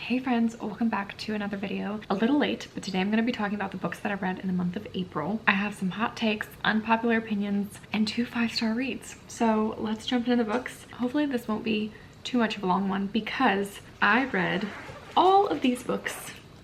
Hey friends, welcome back to another video. A little late, but today I'm going to be talking about the books that I read in the month of April. I have some hot takes, unpopular opinions, and 2 5-star reads. So let's jump into the books. Hopefully this won't be too much of a long one because I read all of these books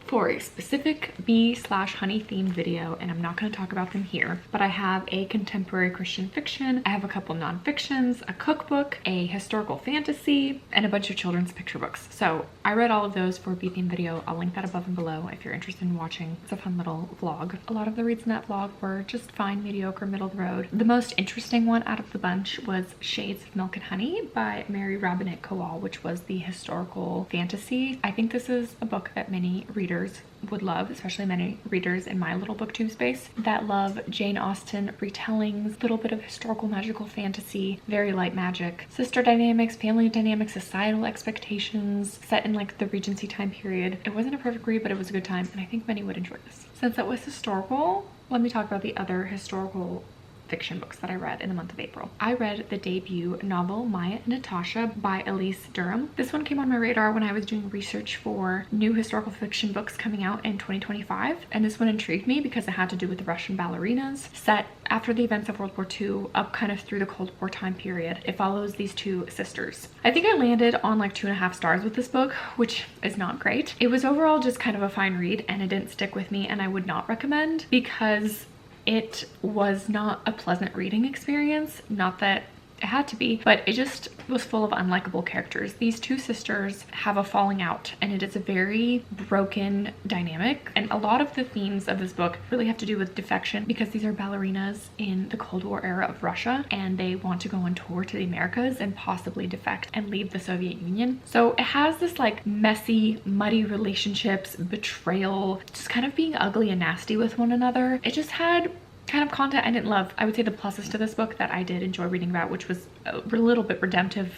for a specific bee/honey themed video, and I'm not going to talk about them here, but I have a contemporary Christian fiction, I have a couple non-fictions, a cookbook, a historical fantasy, and a bunch of children's picture books. So I read all of those for a bee themed video. I'll link that above and below if you're interested in watching. It's a fun little vlog. A lot of the reads in that vlog were just fine, mediocre, middle of the road. The most interesting one out of the bunch was Shades of Milk and Honey by Mary Robinette Kowal, which was the historical fantasy. I think this is a book that many readers would love, especially many readers in my little booktube space that love Jane Austen retellings, little bit of historical magical fantasy, very light magic, sister dynamics, family dynamics, societal expectations, set in like the Regency time period. It wasn't a perfect read, but it was a good time, and I think many would enjoy this. Since it was historical, let me talk about the other historical fiction books that I read in the month of April. I read the debut novel Maya and Natasha by Elise Durham. This one came on my radar when I was doing research for new historical fiction books coming out in 2025, and this one intrigued me because it had to do with the Russian ballerinas set after the events of World War II up kind of through the Cold War time period. It follows these two sisters. I think I landed on like 2.5 stars with this book, which is not great. It was overall just kind of a fine read, and it didn't stick with me, and I would not recommend because it was not a pleasant reading experience. Not that it had to be, but it just was full of unlikable characters. These two sisters have a falling out, and it is a very broken dynamic, and a lot of the themes of this book really have to do with defection because these are ballerinas in the Cold War era of Russia, and they want to go on tour to the Americas and possibly defect and leave the Soviet Union. So it has this like messy, muddy relationships, betrayal, just kind of being ugly and nasty with one another. It just had kind of content I didn't love. I would say the pluses to this book that I did enjoy reading about, which was a little bit redemptive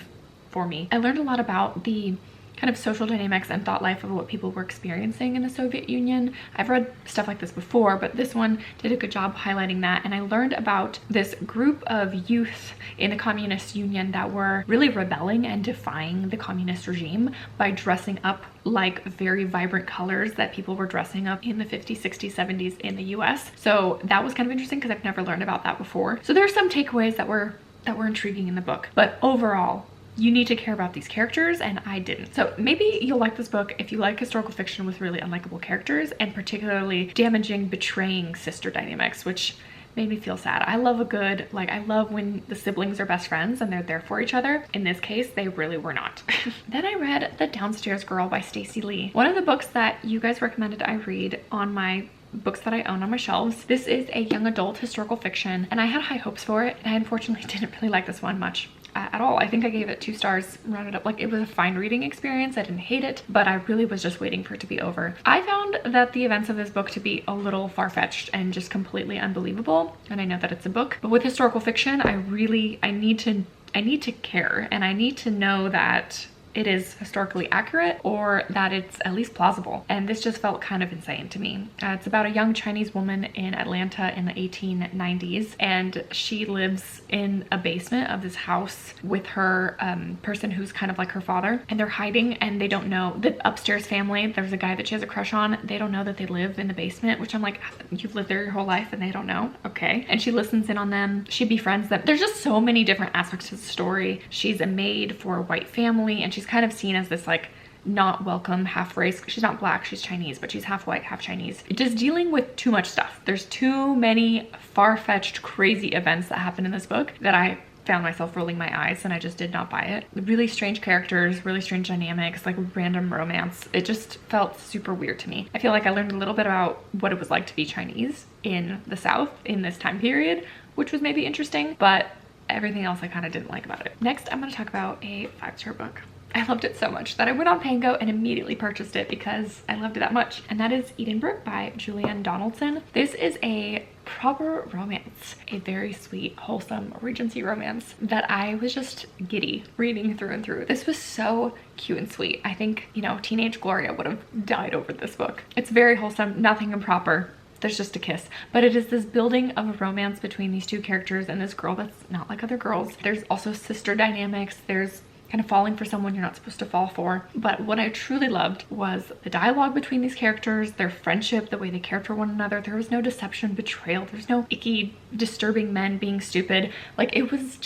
for me. I learned a lot about the kind of social dynamics and thought life of what people were experiencing in the Soviet Union. I've read stuff like this before, but this one did a good job highlighting that, and I learned about this group of youth in the Communist Union that were really rebelling and defying the communist regime by dressing up like very vibrant colors that people were dressing up in the 50s, 60s, 70s in the US. So that was kind of interesting because I've never learned about that before. So there are some takeaways that were intriguing in the book, but overall, you need to care about these characters, and I didn't. So maybe you'll like this book if you like historical fiction with really unlikable characters and particularly damaging, betraying sister dynamics, which made me feel sad. I love a good, like, I love when the siblings are best friends and they're there for each other. In this case, they really were not. Then I read The Downstairs Girl by Stacey Lee. One of the books that you guys recommended I read on my books that I own on my shelves. This is a young adult historical fiction, and I had high hopes for it. I unfortunately didn't really like this one much at all. I think I gave it 2 stars, rounded up. Like, it was a fine reading experience. I didn't hate it, but I really was just waiting for it to be over. I found that the events of this book to be a little far-fetched and just completely unbelievable, and I know that it's a book, but with historical fiction, I need to care, and I need to know that it is historically accurate or that it's at least plausible, and this just felt kind of insane to me. It's about a young Chinese woman in Atlanta in the 1890s, and she lives in a basement of this house with her person who's kind of like her father, and they're hiding, and they don't know. The upstairs family, there's a guy that she has a crush on, they don't know that they live in the basement, which I'm like, you've lived there your whole life and they don't know? Okay. And she listens in on them, she befriends them. There's just so many different aspects to the story. She's a maid for a white family, and she's kind of seen as this like not welcome half race. She's not black, she's Chinese, but she's half white, half Chinese. Just dealing with too much stuff. There's too many far-fetched, crazy events that happen in this book that I found myself rolling my eyes, and I just did not buy it. Really strange characters, really strange dynamics, like random romance. It just felt super weird to me. I feel like I learned a little bit about what it was like to be Chinese in the South in this time period, which was maybe interesting, but everything else I kind of didn't like about it. Next, I'm going to talk about a 5-star book. I loved it so much that I went on Pango and immediately purchased it because I loved it that much. And that is Eden Brook by Julianne Donaldson. This is a proper romance, a very sweet, wholesome Regency romance that I was just giddy reading through and through. This was so cute and sweet. I think, you know, teenage Gloria would have died over this book. It's very wholesome, nothing improper. There's just a kiss, but it is this building of a romance between these two characters and this girl that's not like other girls. There's also sister dynamics. There's kind of falling for someone you're not supposed to fall for. But what I truly loved was the dialogue between these characters, their friendship, the way they cared for one another. There was no deception, betrayal. There's no icky, disturbing men being stupid. Like, it was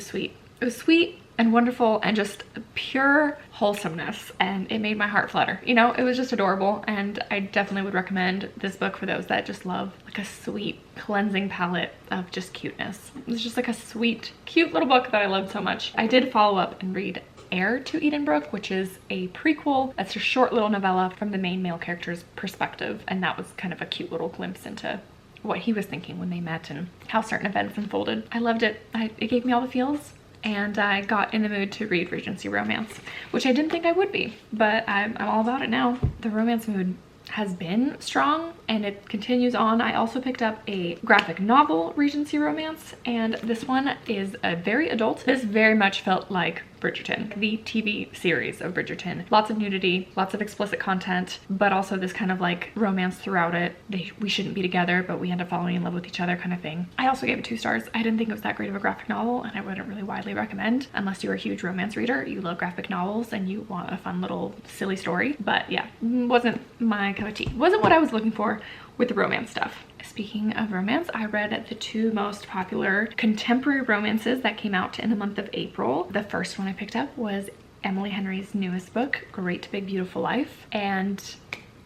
sweet. It was sweet and wonderful and just pure wholesomeness, and it made my heart flutter. You know, it was just adorable, and I definitely would recommend this book for those that just love like a sweet cleansing palette of just cuteness. It's just like a sweet, cute little book that I loved so much. I did follow up and read Heir to Eden Brook, which is a prequel. That's a short little novella from the main male character's perspective, and that was kind of a cute little glimpse into what he was thinking when they met and how certain events unfolded. I loved it. It gave me all the feels, and I got in the mood to read Regency Romance, which I didn't think I would be, but I'm all about it now. The romance mood has been strong and it continues on. I also picked up a graphic novel, Regency Romance, and this one is a very adult. This very much felt like Bridgerton, the TV series of Bridgerton. Lots of nudity, lots of explicit content, but also this kind of like romance throughout it. We shouldn't be together, but we end up falling in love with each other kind of thing. I also gave it 2 stars. I didn't think it was that great of a graphic novel, and I wouldn't really widely recommend unless you're a huge romance reader, you love graphic novels, and you want a fun little silly story. But yeah, wasn't my cup of tea. Wasn't what I was looking for with the romance stuff. Speaking of romance, I read the 2 most popular contemporary romances that came out in the month of April. The first one I picked up was Emily Henry's newest book, Great Big Beautiful Life, and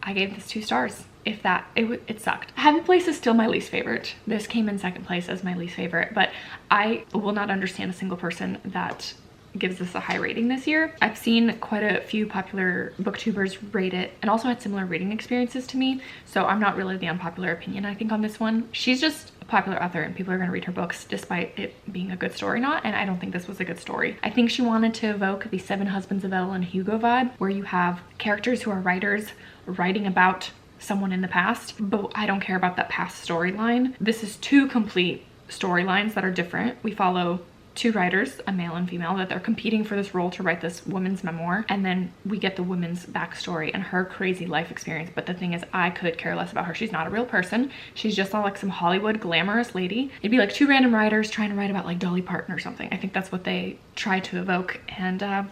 I gave this 2 stars. If that, it sucked. Happy Place is still my least favorite. This came in second place as my least favorite, but I will not understand a single person that gives this a high rating this year. I've seen quite a few popular booktubers rate it and also had similar reading experiences to me, so I'm not really the unpopular opinion I think on this one. She's just a popular author and people are going to read her books despite it being a good story or not, and I don't think this was a good story. I think she wanted to evoke the 7 Husbands of Evelyn Hugo vibe, where you have characters who are writers writing about someone in the past, but I don't care about that past storyline. This is 2 complete storylines that are different. We follow 2 writers, a male and female, that they're competing for this role to write this woman's memoir, and then we get the woman's backstory and her crazy life experience. But the thing is, I could care less about her. She's not a real person. She's just all like some Hollywood glamorous lady. It'd be like 2 random writers trying to write about like Dolly Parton or something. I think that's what they try to evoke, and I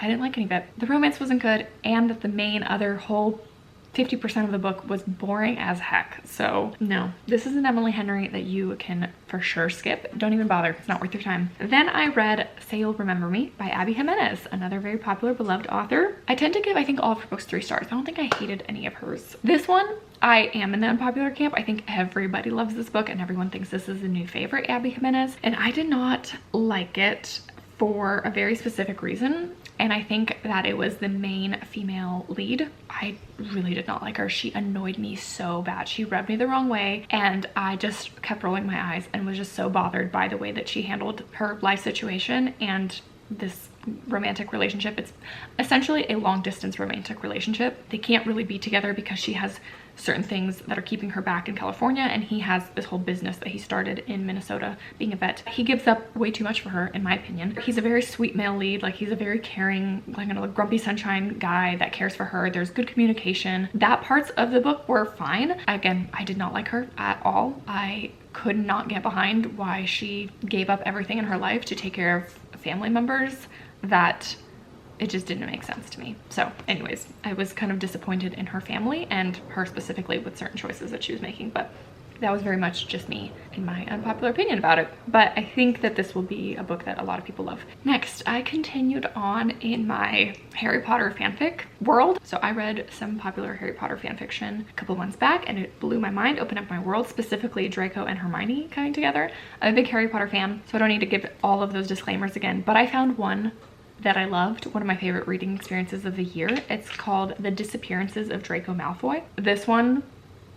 didn't like any of it. The romance wasn't good, and the main other whole 50% of the book was boring as heck. So no, this is an Emily Henry that you can for sure skip. Don't even bother, it's not worth your time. Then I read Say You'll Remember Me by Abby Jimenez, another very popular, beloved author. I tend to give, I think, all of her books 3 stars. I don't think I hated any of hers. This one, I am in the unpopular camp. I think everybody loves this book and everyone thinks this is a new favorite, Abby Jimenez, and I did not like it for a very specific reason. And I think that it was the main female lead. I really did not like her. She annoyed me so bad. She rubbed me the wrong way, and I just kept rolling my eyes and was just so bothered by the way that she handled her life situation and this romantic relationship. It's essentially a long distance romantic relationship. They can't really be together because she has certain things that are keeping her back in California, and he has this whole business that he started in Minnesota being a vet. He gives up way too much for her, in my opinion. He's a very sweet male lead. Like, he's a very caring, like, a grumpy sunshine guy that cares for her. There's good communication. That parts of the book were fine. Again, I did not like her at all. I could not get behind why she gave up everything in her life to take care of family members. That it just didn't make sense to me. So anyways, I was kind of disappointed in her family and her specifically with certain choices that she was making, but that was very much just me and my unpopular opinion about it. But I think that this will be a book that a lot of people love. Next, I continued on in my Harry Potter fanfic world. So I read some popular Harry Potter fanfiction a couple months back, and it blew my mind, opened up my world, specifically Draco and Hermione coming together. I'm a big Harry Potter fan, so I don't need to give all of those disclaimers again, but I found one that I loved, one of my favorite reading experiences of the year. It's called The Disappearances of Draco Malfoy. This one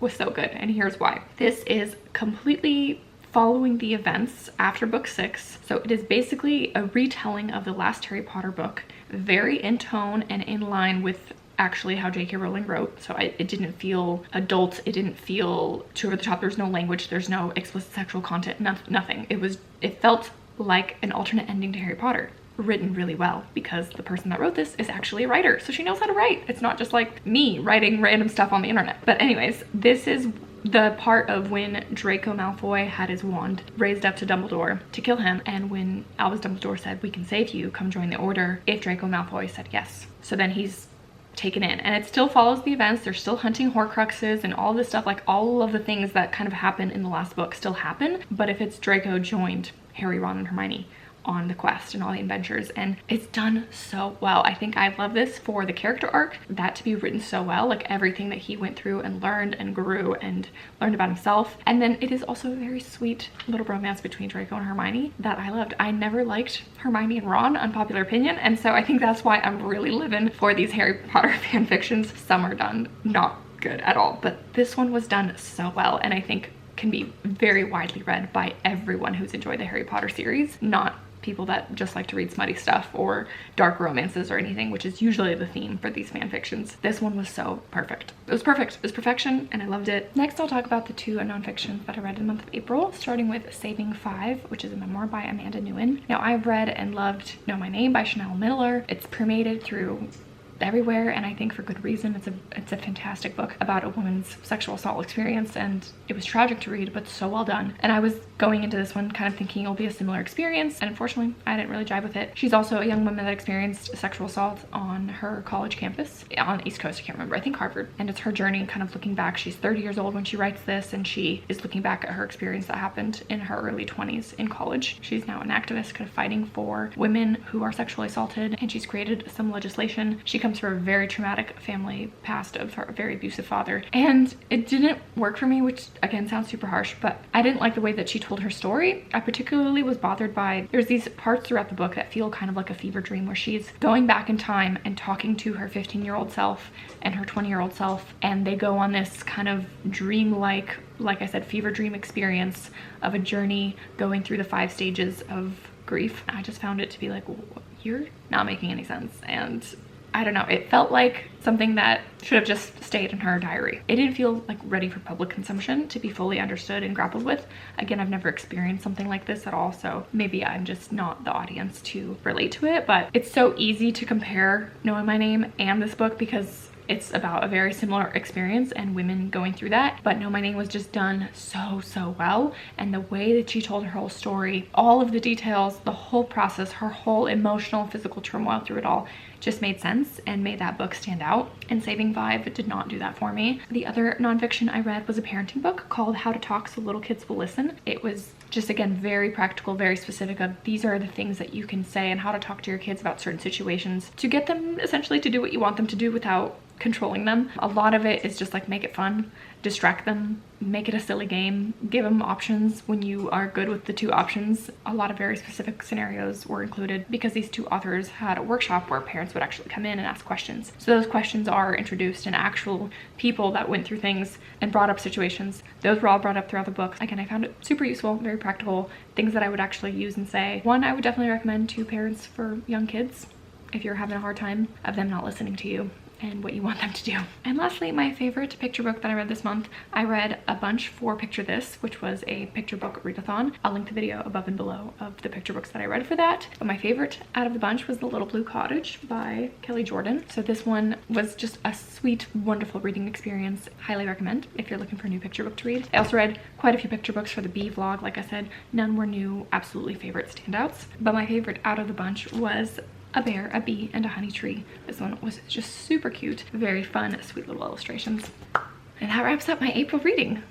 was so good, and here's why. This is completely following the events after book 6. So it is basically a retelling of the last Harry Potter book, very in tone and in line with actually how J.K. Rowling wrote. So it didn't feel adult, it didn't feel too over the top. There's no language, there's no explicit sexual content, nothing. It felt like an alternate ending to Harry Potter, written really well, because the person that wrote this is actually a writer, so she knows how to write. It's not just like me writing random stuff on the internet. But anyways, this is The part of when Draco Malfoy had his wand raised up to Dumbledore to kill him, and when Albus Dumbledore said, "We can save you, come join the Order," if Draco Malfoy said yes. So then he's taken in, and it still follows the events. They're still hunting Horcruxes and all this stuff, like all of the things that kind of happen in the last book still happen, but if it's Draco joined Harry, Ron, and Hermione on the quest and all the adventures, and it's done so well. I think I love this for the character arc, that to be written so well, like everything that he went through and learned and grew and learned about himself. And then it is also a very sweet little romance between Draco and Hermione that I loved. I never liked Hermione and Ron, unpopular opinion, and so I think that's why I'm really living for these Harry Potter fan fictions. Some are done not good at all, but this one was done so well, and I think can be very widely read by everyone who's enjoyed the Harry Potter series, not people that just like to read smutty stuff or dark romances or anything, which is usually the theme for these fan fictions. This one was so perfect. It was perfect. It was perfection, and I loved it. Next, I'll talk about the two nonfictions that I read in the month of April, starting with Saving Five, which is a memoir by Amanda Nguyen. Now, I've read and loved Know My Name by Chanel Miller. It's premiered through everywhere, and I think for good reason. It's a fantastic book about a woman's sexual assault experience, and it was tragic to read, but so well done. And I was going into this one kind of thinking it'll be a similar experience, and unfortunately I didn't really jive with it. She's also a young woman that experienced sexual assault on her college campus on the East Coast. I can't remember, I think Harvard, and it's her journey kind of looking back. She's 30 years old when she writes this, and she is looking back at her experience that happened in her early 20s in college. She's now an activist kind of fighting for women who are sexually assaulted, and she's created some legislation. She comes from a very traumatic family past of her very abusive father, and it didn't work for me, which again sounds super harsh, but I didn't like the way that she told her story. I particularly was bothered by, there's these parts throughout the book that feel kind of like a fever dream, where she's going back in time and talking to her 15-year-old self and her 20-year-old self, and they go on this kind of dream-like, like I said, fever dream experience of a journey going through the 5 stages of grief. I just found it to be like, you're not making any sense, and I don't know, it felt like something that should have just stayed in her diary. It didn't feel like ready for public consumption to be fully understood and grappled with. Again, I've never experienced something like this at all, so maybe I'm just not the audience to relate to it, but it's so easy to compare Knowing My Name and this book because it's about a very similar experience and women going through that. But Know My Name was just done so well, and the way that she told her whole story, all of the details, the whole process, her whole emotional, physical turmoil through it all just made sense and made that book stand out. And Saving Five did not do that for me. The other nonfiction I read was a parenting book called How to Talk So Little Kids Will Listen. It was just, again, very practical, very specific of these are the things that you can say and how to talk to your kids about certain situations to get them essentially to do what you want them to do without controlling them. A lot of it is just like make it fun, distract them, make it a silly game, give them options when you are good with the 2 options. A lot of very specific scenarios were included because these 2 authors had a workshop where parents would actually come in and ask questions. So those questions are introduced in actual people that went through things and brought up situations. Those were all brought up throughout the book. Again, I found it super useful, very practical, things that I would actually use and say. One I would definitely recommend to parents for young kids if you're having a hard time of them not listening to you and what you want them to do. And lastly, my favorite picture book that I read this month, I read a bunch for Picture This, which was a picture book readathon. I'll link the video above and below of the picture books that I read for that. But my favorite out of the bunch was The Little Blue Cottage by Kelly Jordan. So this one was just a sweet, wonderful reading experience. Highly recommend if you're looking for a new picture book to read. I also read quite a few picture books for the Bee vlog. Like I said, none were new, absolutely favorite standouts. But my favorite out of the bunch was A Bear, a Bee, and a Honey Tree. This one was just super cute, very fun, sweet little illustrations. And that wraps up my April reading.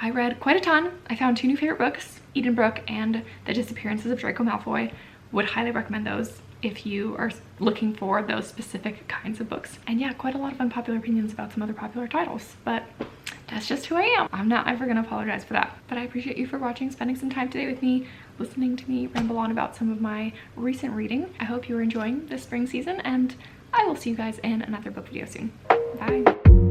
I read quite a ton. I found 2 new favorite books, Eden Brook and The Disappearances of Draco Malfoy. Would highly recommend those if you are looking for those specific kinds of books. And yeah, quite a lot of unpopular opinions about some other popular titles, but that's just who I am. I'm not ever gonna apologize for that. But I appreciate you for watching, spending some time today with me, listening to me ramble on about some of my recent reading. I hope you are enjoying this spring season, and I will see you guys in another book video soon. Bye.